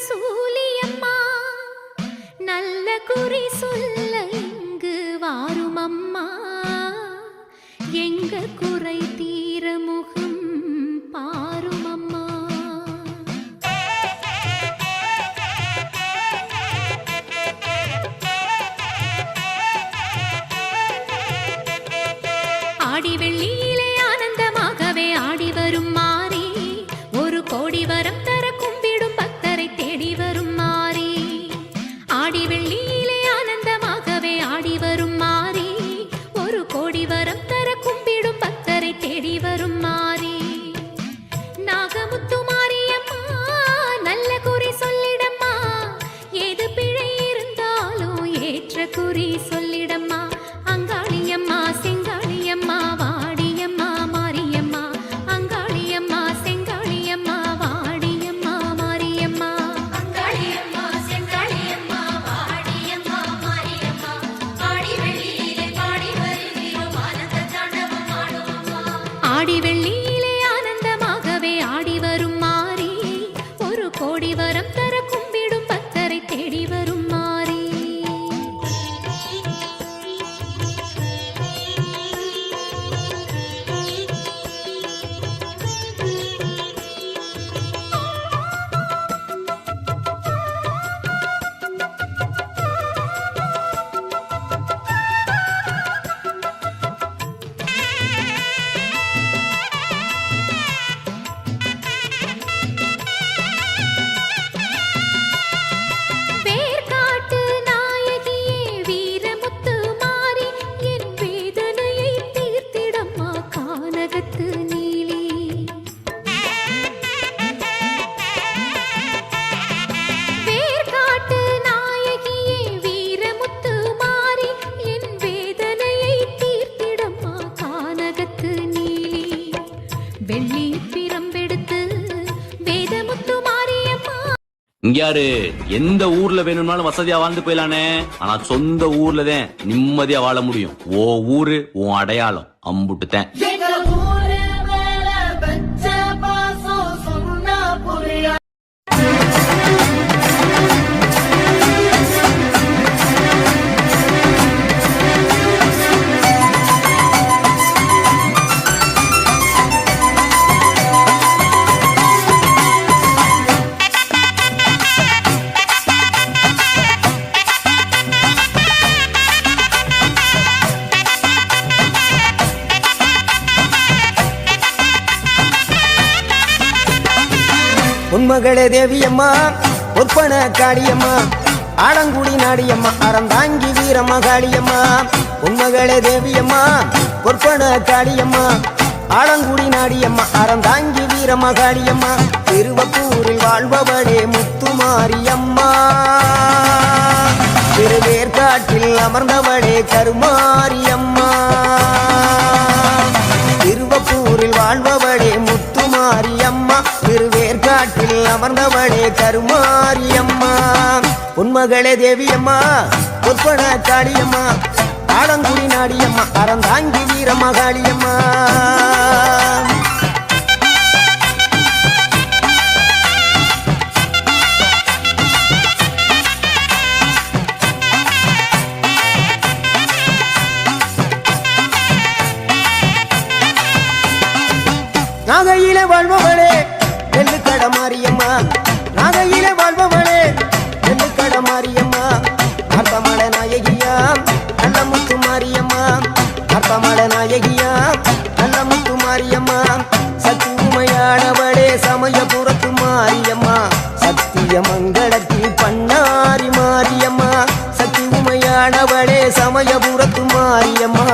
சூலியம்மா நல்ல குறி சொல்ல இங்கு வாரும் அம்மா எங்க குறை தீர முகம் பாரும் அம்மா ஆடி வெள்ளியிலே ஆனந்தமாகவே ஆடி வரும் மாறி ஒரு கோடி வரம் தர கும்பிடும் பக்தரை தேடி வரும் மாறி ஆடி வெள்ளியிலே ஆனந்தமாகவே ஆடி வரும் மாறி ஒரு கோடி வரம் தர கும்பிடும் பக்தரை தேடி வரும் மாறி நாகமுத்து மாரியம்மா நல்ல குறி சொல்லிடம்மா ஏது பிழை இருந்தாலும் ஏற்ற குறி சொல்லிடம்மா அங்காளியம்மா செங்காளியம்மா வாடியம்மா மாரியம்மா அங்காளியம்மா செங்காளியம்மா வாடியம்மா மாரியம்மா அங்காளியம்மா செங்காளியம்மா வாடியம்மா மாரியம்மா ஆடி வெள்ளியிலே பாடி வருகிறோம் ஆனந்த தாண்டவம் ஆடுவோம்மா ஆடி வெள்ளியிலே ஆனந்தமாகவே ஆடி வரும் மாறி ஒரு கோடி வரம் தர கும்பிடும் பக்தரை தேடி வரும் மாறி வேர்காட்டு நாயகியே வீரமுத்து மாறி என் வேதனையை தீர்த்திடம்மா கானகத்து நீலி வேர்காட்டு நாயகியே வீரமுத்து மாறி என் வேதனையை தீர்த்திடம்மா கானகத்து நீலி வெள்ளி பிரம்பெடுத்து வேதமுத்து மாரியம்மா இங்க யாரு எந்த ஊர்ல வேணும்னாலும் வசதியா வாழ்ந்து போயிலானே ஆனா சொந்த ஊர்லதான் நிம்மதியா வாழ முடியும் ஓ ஊரு உன் அடையாளம் அம்புட்டுத்தேன் உன்மகளே தேவியம்மா ஒப்பன காளியம்மா ஆலங்குடி நாடியம்மா அறந்தாங்கி வீரம்மா காளியம்மா உன்மகளே தேவியம்மா ஒப்பன காளியம்மா ஆலங்குடி நாடியம்மா அறந்தாங்கி வீரம்மா காளியம்மா திருவப்பூரில் வாழ்பவளே முத்துமாரியம்மா திருவேற்காட்டில் அமர்ந்தவளே கருமாரியம்மா திருவப்பூரில் வாழ்பவளே முத்துமாரியம்மா திருவேற்காட்டில் அமர்ந்தவளே கருமாரியம்மா உன்மகளே தேவியம்மா ஒப்பன காளியம்மா ஆலங்குடி நாடியம்மா அறந்தாங்கி வீரம்மா காளியம்மா நாகையிலே வாழ்பவளே நெல்லுக்கட மாரியம்மா நாகையிலே வாழ்பவளே நெல்லுக்கட மாரியம்மா அர்த்தமட நாயகியா நல்ல முத்து மாரியம்மா அர்த்தமட நாயகியா நல்ல முத்து மாரியம்மா சக்தி உமையானவளே சமயபுரத்து மாரியம்மா சத்திய மங்களத்தில் பண்ணாரி மாரியம்மா சக்தி உமையானவளே சமயபுரத்து மாரியம்மா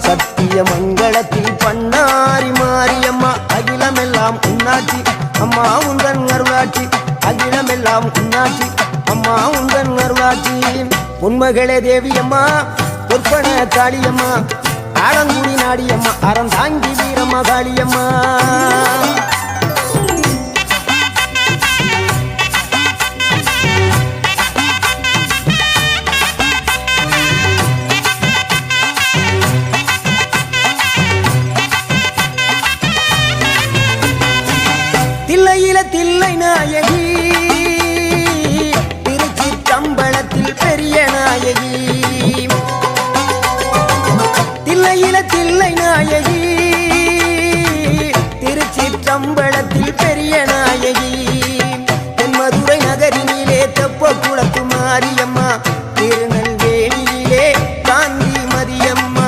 சத்திய மங்களத்தில் பண்ணாரி மாரியம்மா அகிலமெல்லாம் உன்னாட்சி அம்மா உந்தன் அருளாட்சி அகிலமெல்லாம் உன்னாட்சி அம்மா உந்தன் அருளாட்சி உன்மகளே தேவியம்மா ஒப்பன காளியம்மா ஆலங்குடி நாடியம்மா அறந்தாங்கி வீரம்மா காளியம்மா தில்லை நாயகி தில்லை நாயகி திருச்சிற்றம்பலத்தில் பெரிய நாயகி தென்மதுரை நகரினிலே தெப்ப குளத்து மாரியம்மா திருநெல்வேலியிலே காந்தி மதியம்மா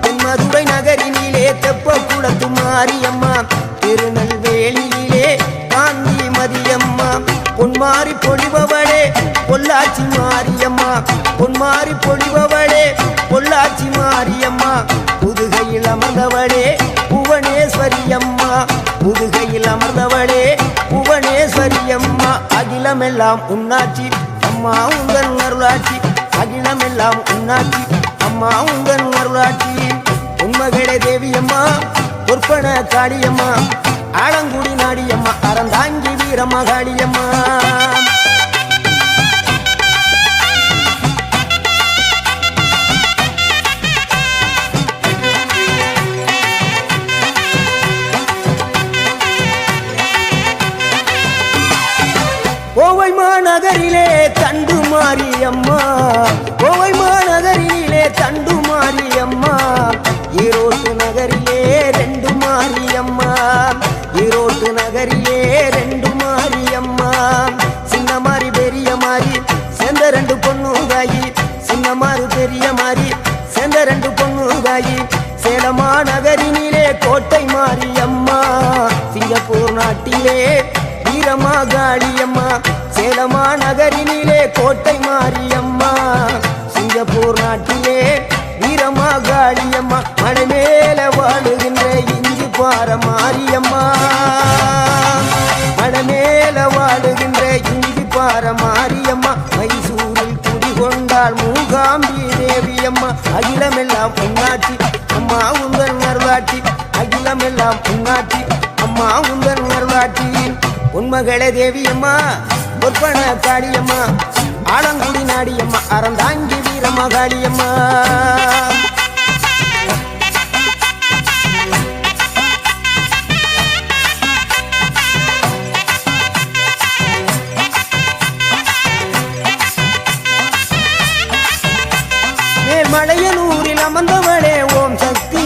தென்மதுரை நகரினிலே தெப்ப குளத்து மாரியம்மா திருநெல்வேலியிலே காந்தி மதியம்மா பொன்மாரி பொழிபவளே பொள்ளாச்சி மாரியம்மா பொன்மாரி பொழிபவளே பொள்ளாச்சி மாரியம்மா புதுகையில் அமர்ந்தவளே புவனேஸ்வரியம்மா புதுகையில் அமர்ந்தவளே புவனேஸ்வரியம்மா அகிலமெல்லாம் உன்னாட்சி அம்மா உங்கள் அருளாட்சி அகிலமெல்லாம் உன்னாட்சி அம்மா உங்கள் அருளாட்சி உண்மகளே தேவியம்மா பொற்பன காளியம்மா ஆலங்குடி நாடியம்மா அறந்தாங்கி வீரம்மா காளியம்மா கோவை மாநகரிலே தண்டு மாரியம்மா கோவை மாநகரிலே தண்டு மாரியம்மா ஈரோட்டு நகரிலே ரெண்டு மாரியம்மா ஈரோட்டு நகரிலே ரெண்டு மாரியம்மா சின்ன மாறி பெரிய மாறி சேர்ந்த ரெண்டு பொண்ணுதாயி சின்ன மாறு பெரிய மாறி சேர்ந்த ரெண்டு பொண்ணுதாயி சேலமா நகரினிலே கோட்டை மாரியம்மா சிங்கப்பூர் நாட்டிலே வீரமா காளியம்மா சேலமா நகரினிலே கோட்டை மாரியம்மா சிங்கப்பூர் நாட்டிலே வீரமா காளியம்மா மலை மேல வாழுகின்ற இஞ்சி பார மாரியம்மா மலை மேல வாழுகின்ற இஞ்சி பார மாரியம்மா மைசூரில் குடிகொண்டாள் மூகாம்பி தேவியம்மா அகிலமெல்லாம் பொன்னாட்சி அம்மா உங்கள் அருளாட்சி அகிலமெல்லாம் பொன்னாட்சி அம்மா உங்கள் அருளாட்சி உண்மகளே தேவியம்மா பொற்பன காளியம்மா ஆலங்குடி நாடியம்மா அறந்தாங்கி வீரம்மா காளியம்மா மேல்மலையனூரில் அமர்ந்தவளே ஓம் சக்தி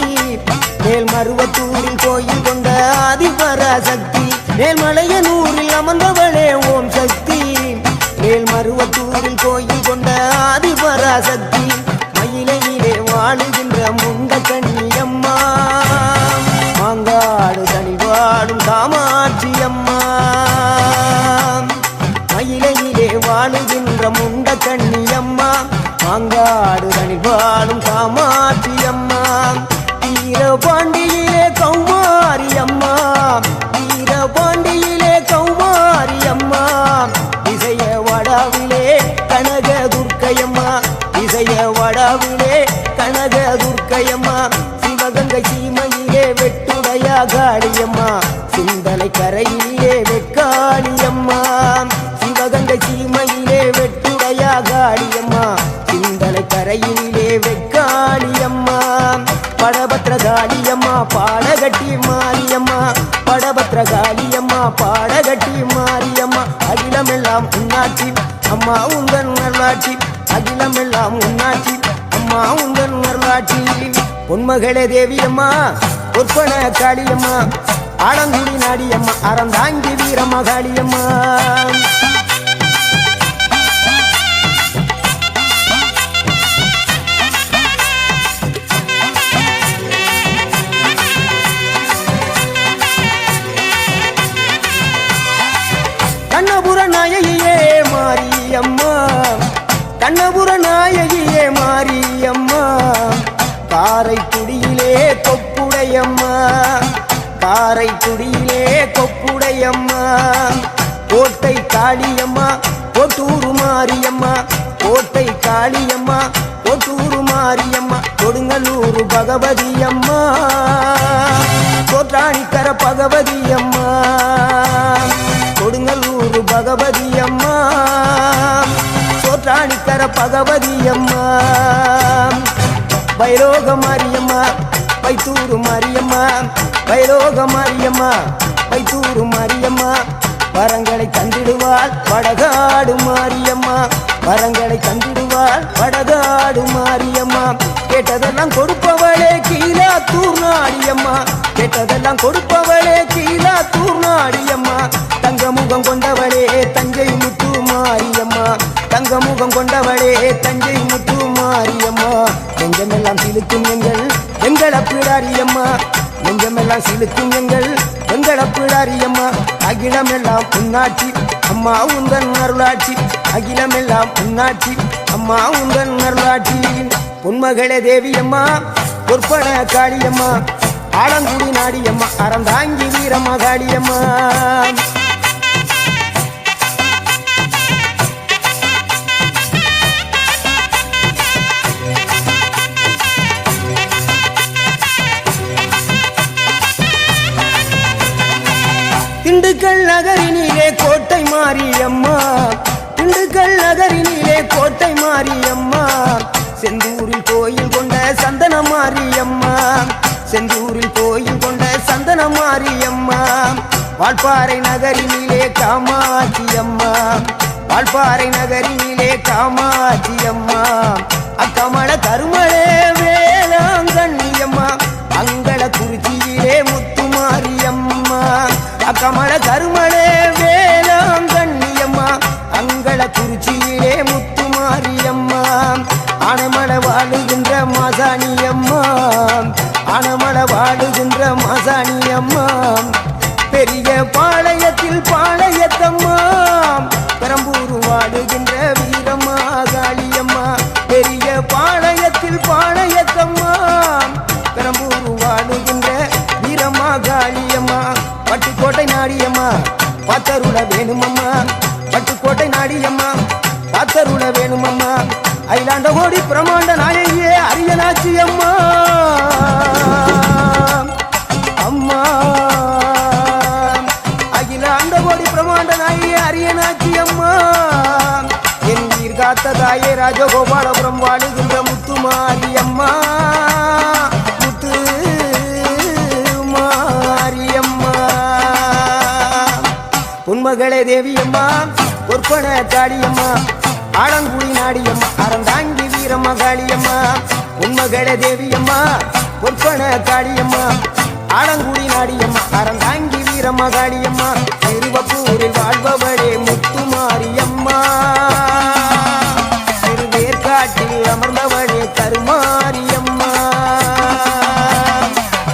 மேல்மருவத்தூரில் கோயில் கொண்ட ஆதிபராசக்தி மேல்மலையனூரில் அமர்ந்தவளே ஓம் சக்தி மேல்மருவத்தூரில் கோயில் கொண்ட ஆதிபராசக்தி மயிலையிலே வாழுகின்ற முண்ட கண்ணியம்மா மாங்காடு தனி வாழும் காமாட்சி அம்மா மயிலையிலே வாழுகின்ற முண்ட கண்ணியம்மா மாங்காடு தனி வாழும் காமாட்சி அம்மா வீரபாண்டியிலே கௌமாரி அம்மா வீரபாண்டியிலே கௌமாரி அம்மா இசைய வடாவிலே கனக துர்க்கையம்மா இசைய வடாவிலே கனக துர்க்கையம்மா சிவகங்கை சீமையிலே வெட்டுடையா காளியம்மா சிந்தனை கரையிலே வெக்காளியம்மா சிவகங்கை சீமையிலே வெட்டுடையா காளியம்மா சிந்தனை கரையிலே வெக்காளியம்மா படபத்ரகாளியம்மா பாடகட்டி மாரியம்மா படபத்ரகாளியம்மா பாடகட்டி மாரியம்மா அகிலமெல்லாம் உன்னாட்சி அம்மா உங்கள் அருளாட்சி அகிலமெல்லாம் உன்னாட்சி அம்மா உங்கள் அருளாட்சி உண்மகளே தேவியம்மா பொற்பன காளியம்மா ஆலங்குடி நாடியம்மா அறந்தாங்கி வீரம்மா காளியம்மா கண்ணபுர நாயகியே மாரியம்மா கண்ணபுர நாயகியே மாரியம்மா காரைக்குடியிலே கொப்புடையம்மா காரைக்குடியிலே கொப்புடையம்மா கோட்டை காளியம்மா கோட்டூரு மாரியம்மா கோட்டை காளியம்மா கோட்டூரு மாரியம்மா கொடுங்கல்லூர் பகவதி அம்மா கோட்டாணிக்கர பகவதி அம்மா கொடுங்கல்லூர் பகவதி அம்மா சோற்றாணிக்கர பகவதி அம்மா பைரோக மாரியம்மா பைத்தூரு மாரியம்மா பைரோக மாரியம்மா பைத்தூரு மாரியம்மா வரங்களை தந்திடுவாள் வடகாடு மாரியம்மா வரங்களை தந்திடுவாள் வடகாடு மாரியம்மா கேட்டதெல்லாம் கொடுப்பவளே கீழாத்தூர் நாடியம்மா கேட்டதெல்லாம் கொடுப்பவளே கீழாத்தூர் நாடியம்மா தங்க முகம் கொண்டவளே தஞ்சை முத்து மாரியம்மா தங்க முகம் கொண்டவளே தஞ்சை முத்து மாரியம்மா நெஞ்சமெல்லாம் சிலுக்கும் எங்கள் அப்பிடாரியம்மா நெஞ்சமெல்லாம் சிலுக்கும் எங்கள் அப்பிடாரியம்மா அகிலமெல்லாம் புண்ணாட்சி அம்மா உந்தன் அருளாட்சி அகிலமெல்லாம் புண்ணாட்சி அம்மா உந்தன் அருளாட்சி பொன்மகளே தேவியம்மா பொற்பன காளியம்மா ஆலங்குடி நாடியம்மா அறந்தாங்கி வீரம்மா காளியம்மா திண்டுக்கல் நகரினிலே கோட்டை மாரியம்மா திண்டுக்கல் நகரினிலே கோட்டை மாரியம்மா செந்தூரில் கோயில் கொண்ட சந்தன மாரியம்மா செந்தூரில் கோயில் கொண்ட சந்தன மாரியம்மா வால்பாறை நகரினிலே காமாட்சியம்மா வால்பாறை நகரினிலே காமாட்சியம்மா அக்கமல கருமளே வேளாங்கண்ணியம்மா அங்கள குறிச்சியிலே முத்துமாரியம்மா அக்கமல கருமளே வேளாங்கண்ணியம்மா அங்கள குறிச்சியிலே முத்துமாரியம்மா ஆனமல வாழுகின்ற மாசாணியம்மா ஆனமல வாழுகின்ற மாசாணியம்மா பெரிய பாளையத்தில் பாளையத்தம்மா பெரம்பூர் வாழுகின்ற வீரம்மா காளியம்மா பெரிய பாளையத்தில் பாளையத்தம்மா பெரம்பூர் வாழுகின்ற வீரம்மா காளியம்மா பட்டுக்கோட்டை நாடியம்மா பாத்தருள வேணுமம்மா பட்டுக்கோட்டை நாடியம்மா பாத்தருள வேணுமம்மா அயிலாண்ட கோடி பிரமாண்ட நாயகியே அரியனாச்சி அம்மா அம்மா அகிலாண்ட கோடி பிரமாண்ட நாயகியே அரியனாச்சி அம்மா என் உயிர் காத்த தாயே ராஜகோபாலபுரம் வாழுகின்ற முத்துமாரி அம்மா முத்து மாரியம்மா பொன்மகளே தேவியம்மா பொற்பன காளியம்மா ஆலங்குடி நாடியம்மா அறந்தாங்கி வீரம்மா காளியம்மா பொன்மகளே தேவியம்மா பொற்பன காளியம்மா ஆலங்குடி நாடியம்மா அறந்தாங்கி வீரம்மா காளியம்மா திருவப்பூரில் வாழ்பவளே முத்துமாரியம்மா திருவேற்காட்டில் அமர்ந்தவளே கருமாரியம்மா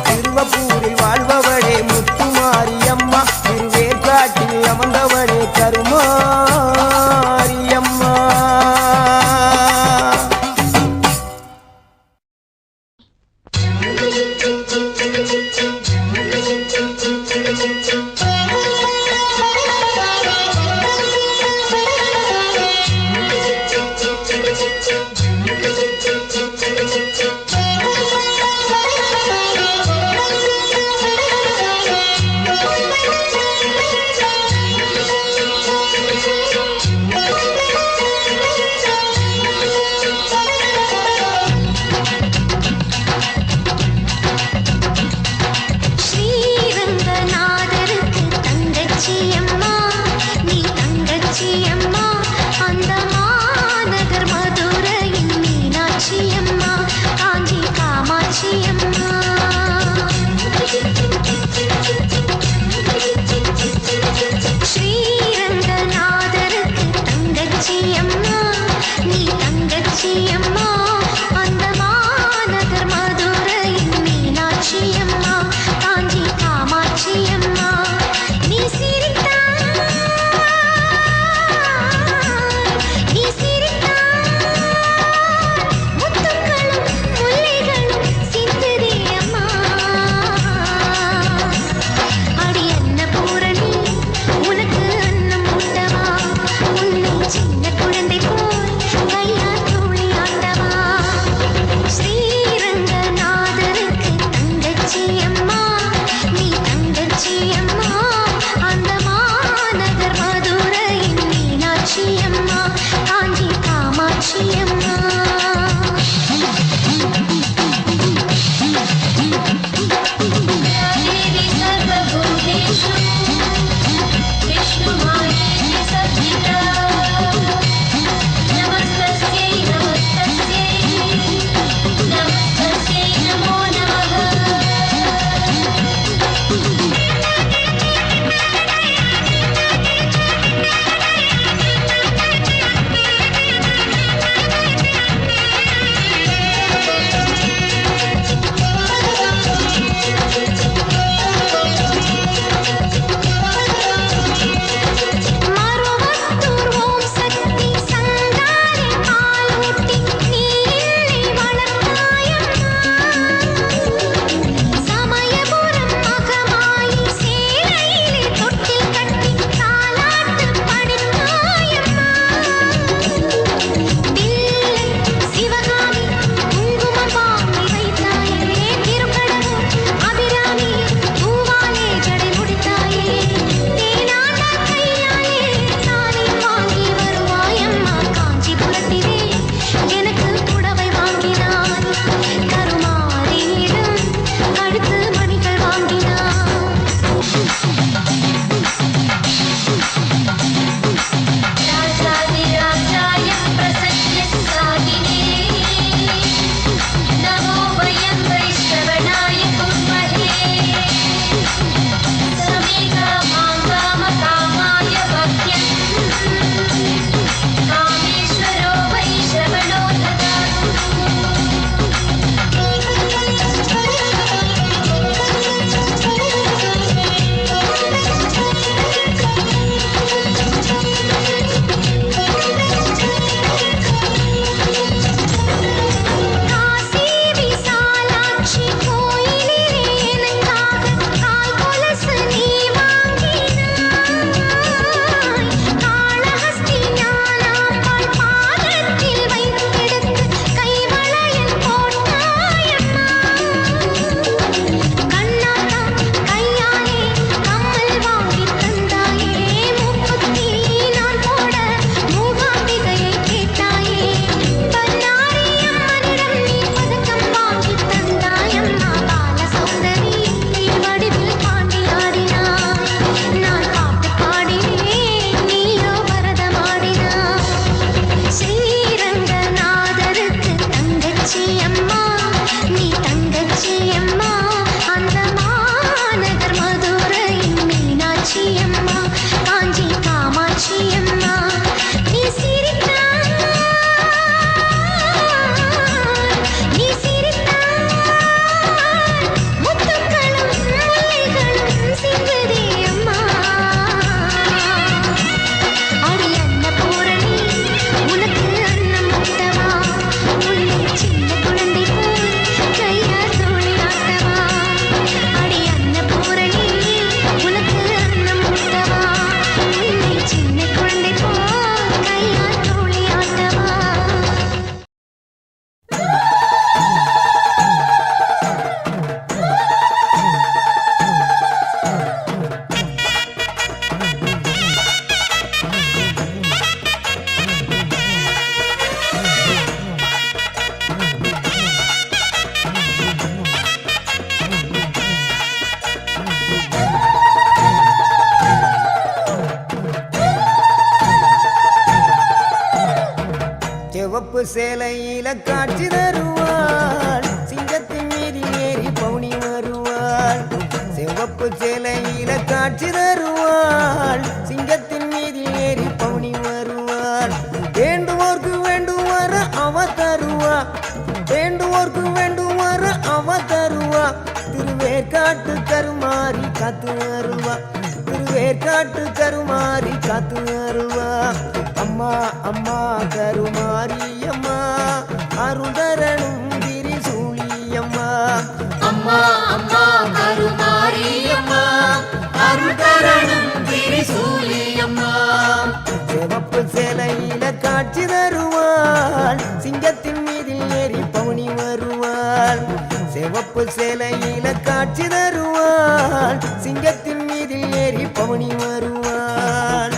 திருவப்பூரில் வாழ்பவளே முத்துமாரியம்மா திருவேற்காட்டில் அமர்ந்தவளே கருமாரியம்மா சேலையில காட்சி தருவாள் சிங்கத்தின் மீது ஏறி பவுனி வருவாள் சிவப்பு சேலையில காட்சி தருவாள் சிங்கத்தின் மீது ஏறி பவுனி வருவாள் வேண்டுவோர்க்கு வேண்டும் வர அவ தருவா வேண்டுவோர்க்கு வேண்டும் வர அவ தருவா திருவேற்காட்டு கருமாறி காத்து வருவா திருவேற்காட்டு கருமாறி காத்து வருவா அம்மா அம்மா கருமாரி அம்மா அருதரனும் திரிசூலியம்மா அம்மா அம்மா கருமாரியம்மா அருள்தரணும் திரிசூலியம்மா சிவப்பு சேலையில காட்சி தருவாள் சிங்கத்தின் மீதில் ஏறி பவுனி வருவாள் சிவப்பு சேலையில காட்சி தருவாள் சிங்கத்தின் மீதில் ஏறி பவுனி வருவாள்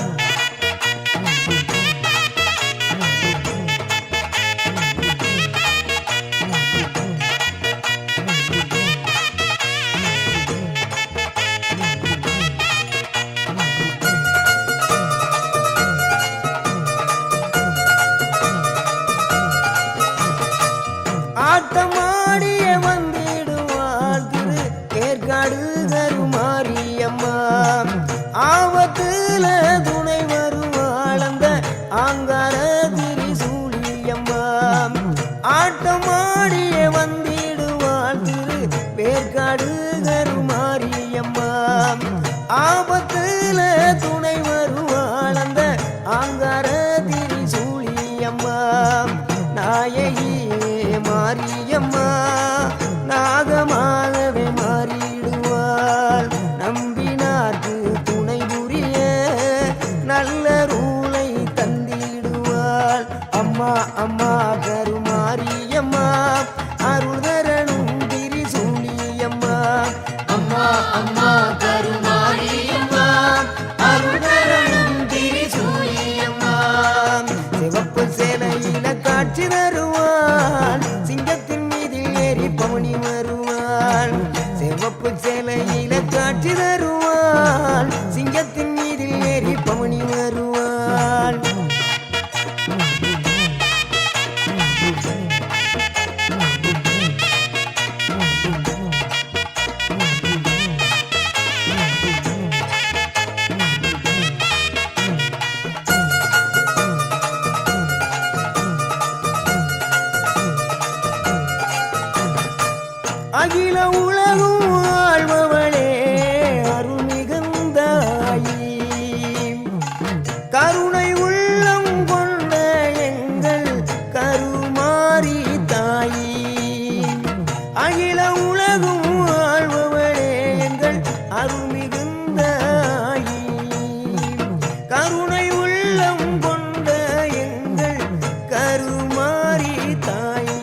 ஆட்டமாடிய வந்திடுவாள் திரு ஏற்காடு கருமாரியம்மா ஆபத்துல துணை வருவாள் அந்த ஆங்கார திரிசூலியம்மா ஆட்டமாடிய வந்திடுவாள் திரு வேற்காடு கருமாரியம்மா ஆபத்துல துணை வருவாள் அந்த ஆங்கார திரிசூலியம்மா நாயகி மாரியம்மா நாகமாகவே மாறிடுவாள் நம்பினார்க்கு துணை புரிய நல்ல ரூலை தந்திடுவாள் அம்மா அம்மா கருமாரியம்மா அருள்தரனும் திரிசூலியம்மா அம்மா அம்மா கருமாரியம்மா அருள்தரணும் திரிசூலியம்மா சிவப்பு சேலையில காட்சி தருவாள் சிங்கத்தின் மீதில் ஏறி பவுனி வருவாள் சிவப்பு சேலையில காட்சி தருவாள் சிங்கத்தின் மீதில் ஏறி பவுனி வருவாள் அகில உலகும் வாழ்பவளே அருள் மிகுந்தாயி கருணை உள்ளம் கொண்ட எங்கள் கருமாரி தாயி அகில உலகும் வாழ்பவளே எங்கள் அருள் மிகுந்தாயி கருணை உள்ளம் கொண்ட எங்கள் கருமாரி தாயி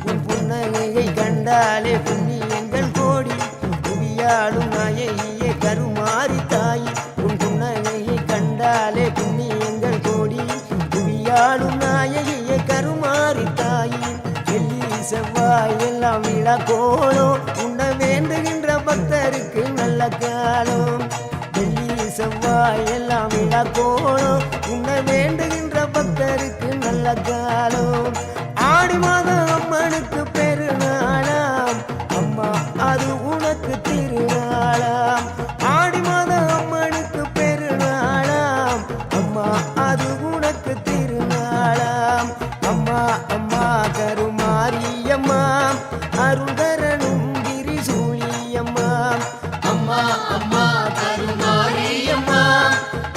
உன் புன்னகையை கண்டாலே புண்ணியங்கள் கோடி புவியாளும் நாயகியே கருமாரி தாய் உன் புன்னகையை கண்டாலே புண்ணியங்கள் கோடி புவியாளும் நாயகியே கருமாரி தாய் வெள்ளி செவ்வாய் எல்லாம் விழா கோலம் உன்னை வேண்டுகின்ற பக்தருக்கு நல்ல காலம் வெள்ளி செவ்வாய் எல்லாம் விழா கோலம் உன்னை வேண்டுகின்ற பக்தருக்கு நல்ல காலம் ஆடி மாதம் அம்மனுக்கு பெருநாளாம் அம்மா அது உனக்கு திருநாளாம் ஆடி மாதம் அம்மனுக்கு பெருநாளாம் அம்மா அது உனக்கு திருநாளாம் அம்மா அம்மா கருமாரியம்மா அருள்தரனும் திரிசூலியம்மா அம்மா அம்மா கருமாரியம்மா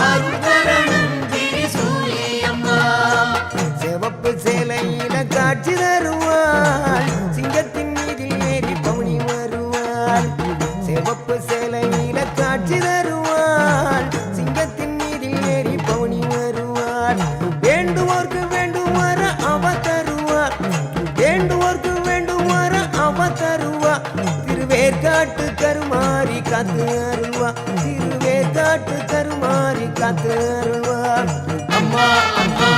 அருள்தரணும் திரிசூலியம்மா சிவப்பு சேலையில காட்சி தருவாள் சிங்கத்தின் மீதில் ஏறி பவுனி வருவாள் சிவப்பு சேலையில காட்சி தருவாள் சிங்கத்தின் மீதில் ஏறி பவுனி வருவாள் வேண்டுவோர்க்கு வேண்டும் வர அவ தருவாள் வேண்டுவோர்க்கு வேண்டும் வர அவ தருவா திருவேற்காட்டு கருமாறி காத்து அருள்வா திருவேற்காட்டு கருமாறி காத்து அருள்வா அம்மா அம்மா